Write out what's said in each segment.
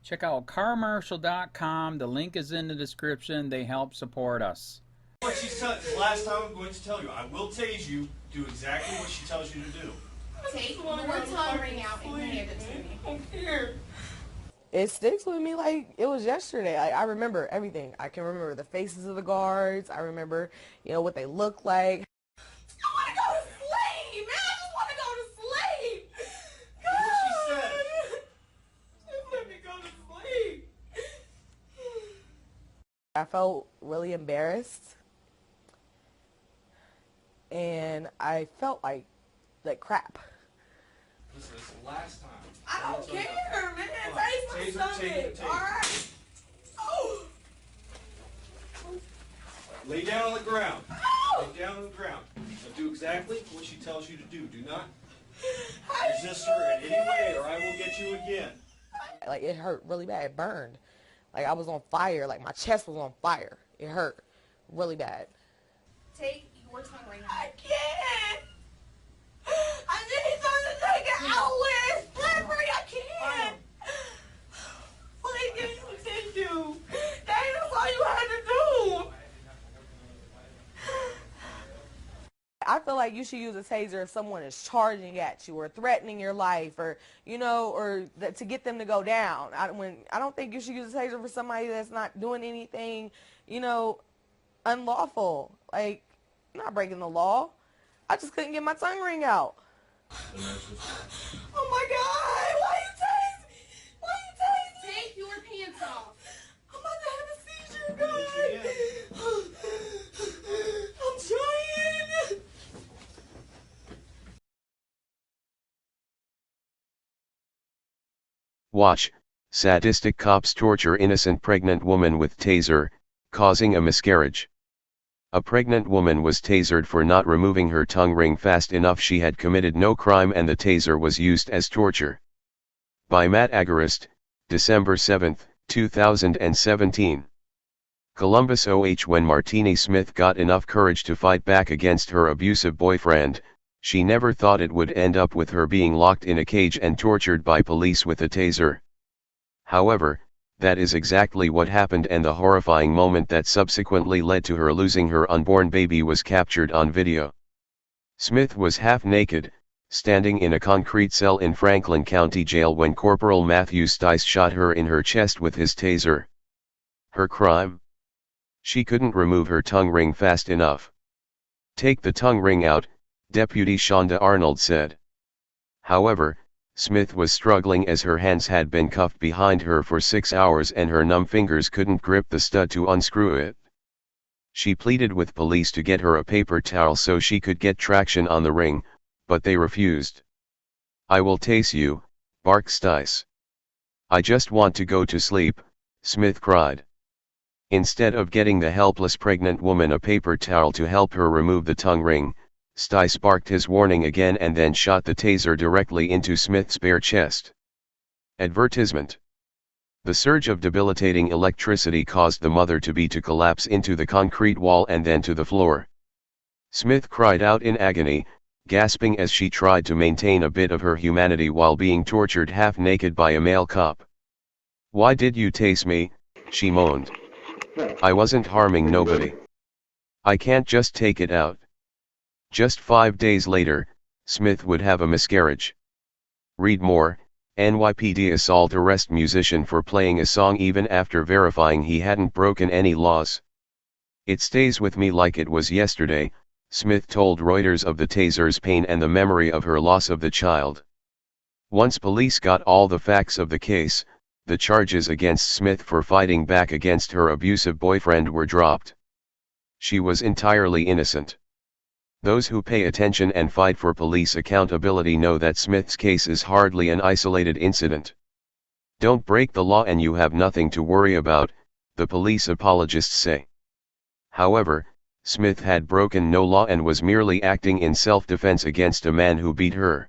Check out carmarshal.com. The link is in the description. They help support us. What she said last time, I'm going to tell you. I will tase you. Do exactly what she tells you to do. Take your tongue ring out and hand it to me. I'm here. It sticks with me like it was yesterday. I remember everything. I can remember the faces of the guards. I remember, what they look like. I want to go to sleep, man. I just want to go to sleep. That's what she said. Just let me go to sleep. I felt really embarrassed. And I felt like crap. Listen, this is the last time. I don't care, man. Taste my stomach. All right. Oh. Lay down on the ground. Oh. Lay down on the ground. Now do exactly what she tells you to do. Do not How resist her in any way, or I will get you again. Like, it hurt really bad. It burned. Like, I was on fire. Like, my chest was on fire. It hurt really bad. Take your tongue ring out. I can't. I need something to take it out with. It's slippery. I can't. Please give me some tissue. That's all you had to do. I feel like you should use a taser if someone is charging at you or threatening your life, or to get them to go down. I don't think you should use a taser for somebody that's not doing anything, unlawful. Like, I'm not breaking the law. I just couldn't get my tongue ring out. Oh my God! Why you tase me? Why you tase me? Take your pants off. I'm about to have a seizure, guys. I'm trying. Watch, sadistic cops torture innocent pregnant woman with taser, causing a miscarriage. A pregnant woman was tasered for not removing her tongue ring fast enough. She had committed no crime and the taser was used as torture. By Matt Agarist, December 7, 2017. Columbus, OH. When Martini Smith got enough courage to fight back against her abusive boyfriend, she never thought it would end up with her being locked in a cage and tortured by police with a taser. However, that is exactly what happened, and the horrifying moment that subsequently led to her losing her unborn baby was captured on video. Smith was half naked, standing in a concrete cell in Franklin County Jail when Corporal Matthew Stice shot her in her chest with his taser. Her crime? She couldn't remove her tongue ring fast enough. "Take the tongue ring out," Deputy Shonda Arnold said. However, Smith was struggling as her hands had been cuffed behind her for 6 hours and her numb fingers couldn't grip the stud to unscrew it. She pleaded with police to get her a paper towel so she could get traction on the ring, but they refused. "I will tase you," barked Stice. "I just want to go to sleep," Smith cried. Instead of getting the helpless pregnant woman a paper towel to help her remove the tongue ring, Stice barked his warning again and then shot the taser directly into Smith's bare chest. Advertisement. The surge of debilitating electricity caused the mother to collapse into the concrete wall and then to the floor. Smith cried out in agony, gasping as she tried to maintain a bit of her humanity while being tortured half naked by a male cop. "Why did you tase me?" she moaned. "I wasn't harming nobody. I can't just take it out." Just 5 days later, Smith would have a miscarriage. Read more. NYPD assault arrest musician for playing a song even after verifying he hadn't broken any laws. "It stays with me like it was yesterday," Smith told Reuters of the taser's pain and the memory of her loss of the child. Once police got all the facts of the case, the charges against Smith for fighting back against her abusive boyfriend were dropped. She was entirely innocent. Those who pay attention and fight for police accountability know that Smith's case is hardly an isolated incident. "Don't break the law and you have nothing to worry about," the police apologists say. However, Smith had broken no law and was merely acting in self-defense against a man who beat her.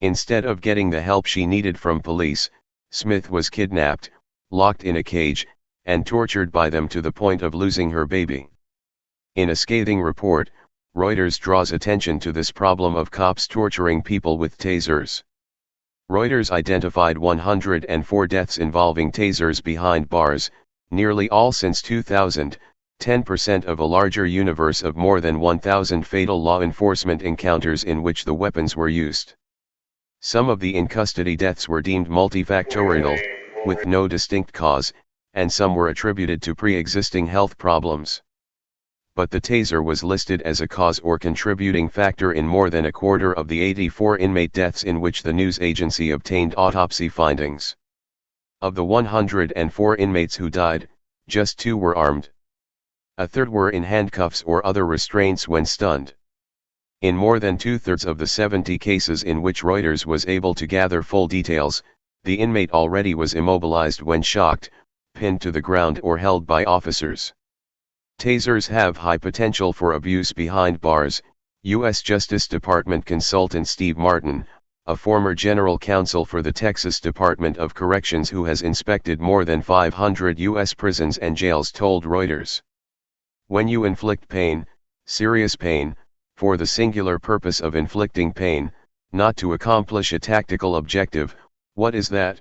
Instead of getting the help she needed from police, Smith was kidnapped, locked in a cage, and tortured by them to the point of losing her baby. In a scathing report, Reuters draws attention to this problem of cops torturing people with tasers. Reuters identified 104 deaths involving tasers behind bars, nearly all since 2000, 10% of a larger universe of more than 1,000 fatal law enforcement encounters in which the weapons were used. Some of the in-custody deaths were deemed multifactorial, with no distinct cause, and some were attributed to pre-existing health problems. But the taser was listed as a cause or contributing factor in more than a quarter of the 84 inmate deaths in which the news agency obtained autopsy findings. Of the 104 inmates who died, just 2 were armed. A third were in handcuffs or other restraints when stunned. In more than 2/3 of the 70 cases in which Reuters was able to gather full details, the inmate already was immobilized when shocked, pinned to the ground or held by officers. Tasers have high potential for abuse behind bars, U.S. Justice Department consultant Steve Martin, a former general counsel for the Texas Department of Corrections who has inspected more than 500 U.S. prisons and jails, told Reuters. When you inflict pain, serious pain, for the singular purpose of inflicting pain, not to accomplish a tactical objective, what is that?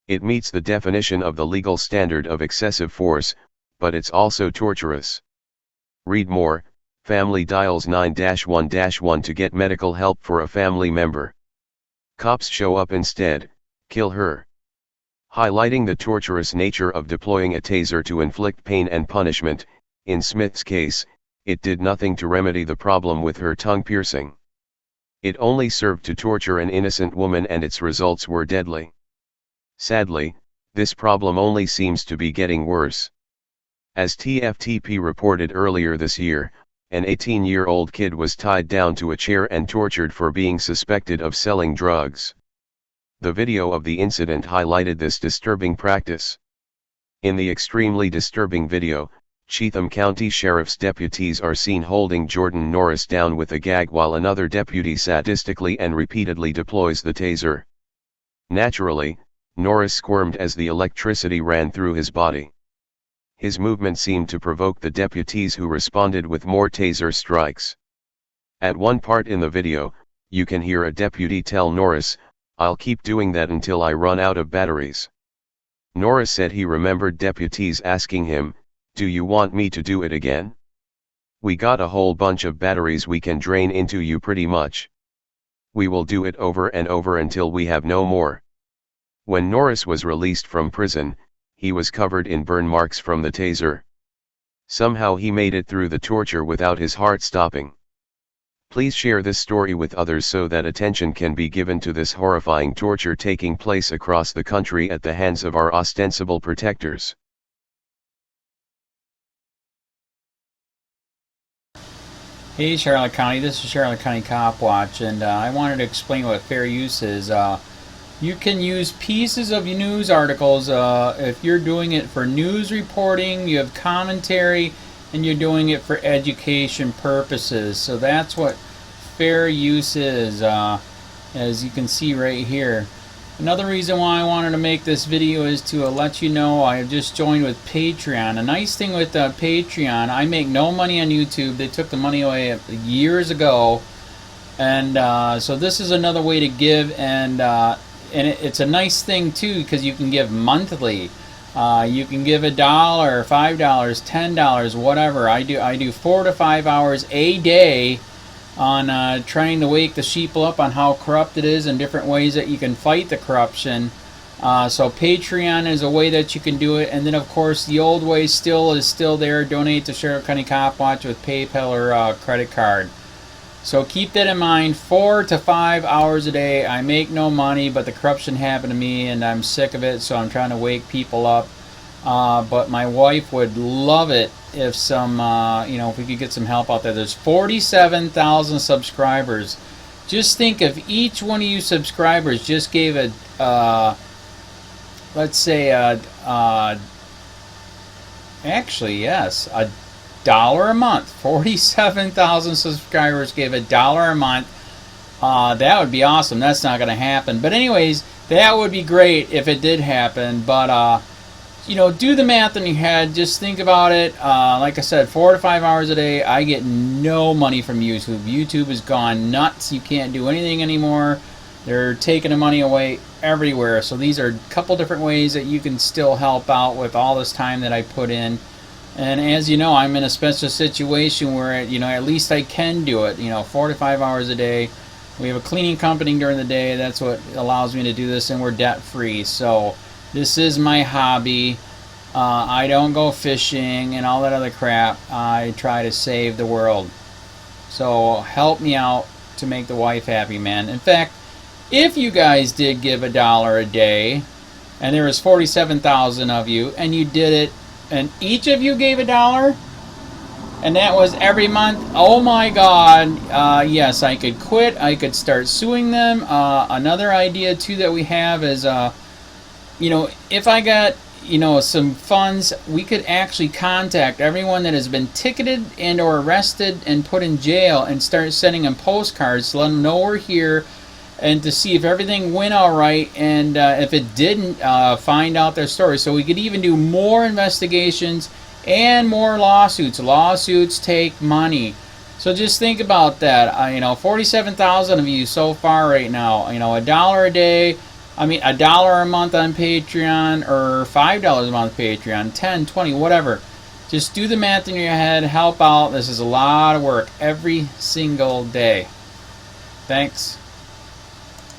It meets the definition of the legal standard of excessive force, but it's also torturous. Read more. Family dials 9-1-1 to get medical help for a family member. Cops show up instead, kill her. Highlighting the torturous nature of deploying a taser to inflict pain and punishment, in Smith's case, it did nothing to remedy the problem with her tongue piercing. It only served to torture an innocent woman, and its results were deadly. Sadly, this problem only seems to be getting worse. As TFTP reported earlier this year, an 18-year-old kid was tied down to a chair and tortured for being suspected of selling drugs. The video of the incident highlighted this disturbing practice. In the extremely disturbing video, Cheatham County Sheriff's deputies are seen holding Jordan Norris down with a gag while another deputy sadistically and repeatedly deploys the taser. Naturally, Norris squirmed as the electricity ran through his body. His movement seemed to provoke the deputies, who responded with more taser strikes. At one part in the video, you can hear a deputy tell Norris, "I'll keep doing that until I run out of batteries." Norris said he remembered deputies asking him, "Do you want me to do it again? We got a whole bunch of batteries we can drain into you pretty much. We will do it over and over until we have no more." When Norris was released from prison, he was covered in burn marks from the taser. Somehow he made it through the torture without his heart stopping. Please share this story with others so that attention can be given to this horrifying torture taking place across the country at the hands of our ostensible protectors. Hey Charlotte County, this is Charlotte County Cop Watch, and I wanted to explain what fair use is. You can use pieces of news articles if you're doing it for news reporting, you have commentary, and you're doing it for education purposes. So that's what fair use is, as you can see right here. Another reason why I wanted to make this video is to let you know I have just joined with Patreon. A nice thing with Patreon, I make no money on YouTube. They took the money away years ago, and so this is another way to give, and it's a nice thing too, because you can give monthly. You can give $1, $5, $10, whatever. I do 4 to 5 hours a day on trying to wake the sheeple up on how corrupt it is and different ways that you can fight the corruption. So Patreon is a way that you can do it, and then of course the old way is still there. Donate to Sheriff County Cop Watch with PayPal or credit card. So keep that in mind. 4 to 5 hours a day. I make no money, but the corruption happened to me and I'm sick of it, so I'm trying to wake people up. But my wife would love it if if we could get some help out there. There's 47,000 subscribers. Just think if each one of you subscribers just gave let's say actually yes, $1 a month. 47,000 subscribers gave $1 a month. That would be awesome. That's not going to happen. But anyways, that would be great if it did happen. But do the math in your head. Just think about it. Like I said, 4 to 5 hours a day. I get no money from YouTube. YouTube has gone nuts. You can't do anything anymore. They're taking the money away everywhere. So these are a couple different ways that you can still help out with all this time that I put in. And as you know, I'm in a special situation where, at least I can do it, 4 to 5 hours a day. We have a cleaning company during the day. That's what allows me to do this, and we're debt free. So this is my hobby. I don't go fishing and all that other crap. I try to save the world. So help me out to make the wife happy, man. In fact, if you guys did give $1 a day, and there was 47,000 of you, and you did it, and each of you gave $1, and that was every month, oh my God, yes, I could quit. I could start suing them. Another idea too that we have is, if I got some funds, we could actually contact everyone that has been ticketed and or arrested and put in jail and start sending them postcards to let them know we're here, and to see if everything went all right, and if it didn't, find out their story. So we could even do more investigations and more lawsuits. Lawsuits take money. So just think about that. 47,000 of you so far right now. $1 a day. $1 a month on Patreon, or $5 a month Patreon, 10, 20, whatever. Just do the math in your head, help out. This is a lot of work every single day. Thanks.